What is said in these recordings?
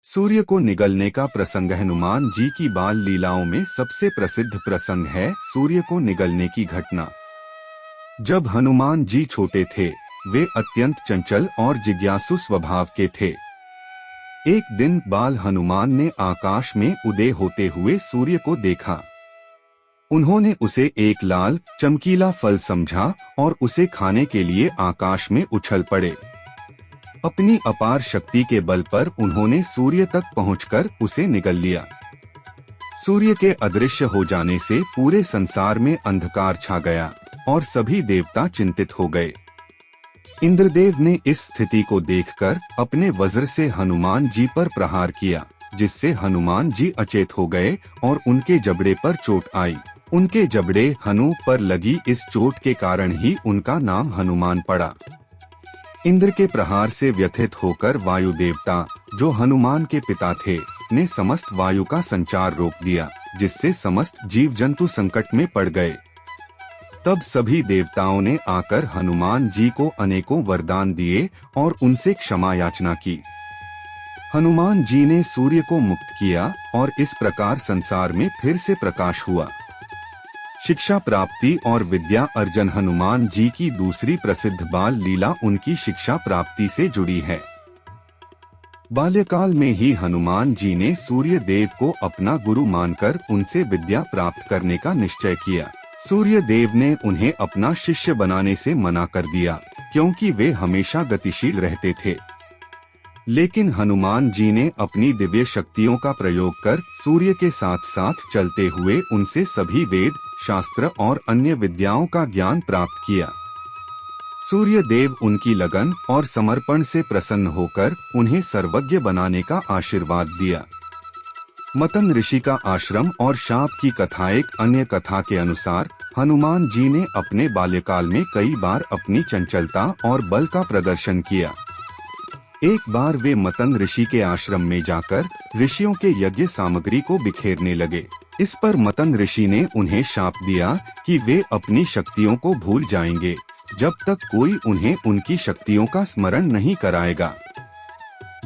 सूर्य को निगलने का प्रसंग हनुमान जी की बाल लीलाओं में सबसे प्रसिद्ध प्रसंग है। सूर्य को निगलने की घटना। जब हनुमान जी छोटे थे, वे अत्यंत चंचल और जिज्ञासु स्वभाव के थे। एक दिन बाल हनुमान ने आकाश में उदय होते हुए सूर्य को देखा। उन्होंने उसे एक लाल चमकीला फल समझा और उसे खाने के लिए आकाश में उछल पड़े। अपनी अपार शक्ति के बल पर उन्होंने सूर्य तक पहुंचकर उसे निगल लिया। सूर्य के अदृश्य हो जाने से पूरे संसार में अंधकार छा गया और सभी देवता चिंतित हो गए। इंद्रदेव ने इस स्थिति को देखकर अपने वज्र से हनुमान जी पर प्रहार किया, जिससे हनुमान जी अचेत हो गए और उनके जबड़े पर चोट आई। उनके जबड़े हनु पर लगी इस चोट के कारण ही उनका नाम हनुमान पड़ा। इंद्र के प्रहार से व्यथित होकर वायु देवता, जो हनुमान के पिता थे, ने समस्त वायु का संचार रोक दिया, जिससे समस्त जीव जंतु संकट में पड़ गए। तब सभी देवताओं ने आकर हनुमान जी को अनेकों वरदान दिए और उनसे क्षमा याचना की। हनुमान जी ने सूर्य को मुक्त किया और इस प्रकार संसार में फिर से प्रकाश हुआ। शिक्षा प्राप्ति और विद्या अर्जन हनुमान जी की दूसरी प्रसिद्ध बाल लीला उनकी शिक्षा प्राप्ति से जुड़ी है। बाल्यकाल में ही हनुमान जी ने सूर्य देव को अपना गुरु मानकर उनसे विद्या प्राप्त करने का निश्चय किया। सूर्य देव ने उन्हें अपना शिष्य बनाने से मना कर दिया, क्योंकि वे हमेशा गतिशील रहते थे। लेकिन हनुमान जी ने अपनी दिव्य शक्तियों का प्रयोग कर सूर्य के साथ साथ चलते हुए उनसे सभी वेद, शास्त्र और अन्य विद्याओं का ज्ञान प्राप्त किया। सूर्य देव उनकी लगन और समर्पण से प्रसन्न होकर उन्हें सर्वज्ञ बनाने का आशीर्वाद दिया। मतन ऋषि का आश्रम और शाप की कथा। एक अन्य कथा के अनुसार हनुमान जी ने अपने बाल्यकाल में कई बार अपनी चंचलता और बल का प्रदर्शन किया। एक बार वे मतन ऋषि के आश्रम में जाकर ऋषियों के यज्ञ सामग्री को बिखेरने लगे। इस पर मतन ऋषि ने उन्हें शाप दिया कि वे अपनी शक्तियों को भूल जाएंगे जब तक कोई उन्हें उनकी शक्तियों का स्मरण नहीं कराएगा।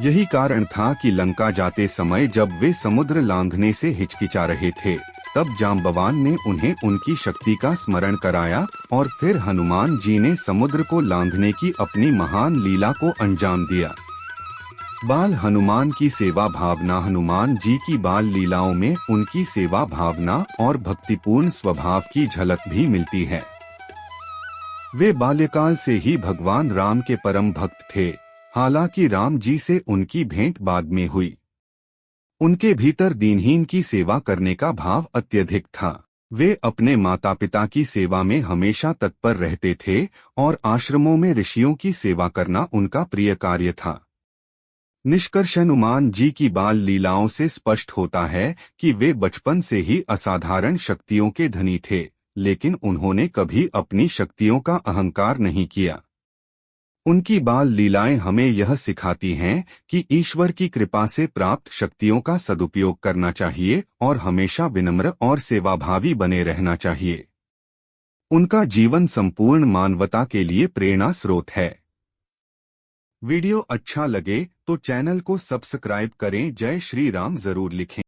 यही कारण था कि लंका जाते समय जब वे समुद्र लांघने से हिचकिचा रहे थे, तब जांबवान ने उन्हें उनकी शक्ति का स्मरण कराया और फिर हनुमान जी ने समुद्र को लांघने की अपनी महान लीला को अंजाम दिया। बाल हनुमान की सेवा भावना। हनुमान जी की बाल लीलाओं में उनकी सेवा भावना और भक्तिपूर्ण स्वभाव की झलक भी मिलती है। वे बाल्यकाल से ही भगवान राम के परम भक्त थे। हालांकि राम जी से उनकी भेंट बाद में हुई। उनके भीतर दीनहीन की सेवा करने का भाव अत्यधिक था। वे अपने माता पिता की सेवा में हमेशा तत्पर रहते थे और आश्रमों में ऋषियों की सेवा करना उनका प्रिय कार्य था। निष्कर्ष हनुमान जी की बाल लीलाओं से स्पष्ट होता है कि वे बचपन से ही असाधारण शक्तियों के धनी थे, लेकिन उन्होंने कभी अपनी शक्तियों का अहंकार नहीं किया। उनकी बाल लीलाएं हमें यह सिखाती हैं कि ईश्वर की कृपा से प्राप्त शक्तियों का सदुपयोग करना चाहिए और हमेशा विनम्र और सेवाभावी बने रहना चाहिए। उनका जीवन संपूर्ण मानवता के लिए प्रेरणा स्रोत है। वीडियो अच्छा लगे तो चैनल को सब्सक्राइब करें। जय श्री राम जरूर लिखें।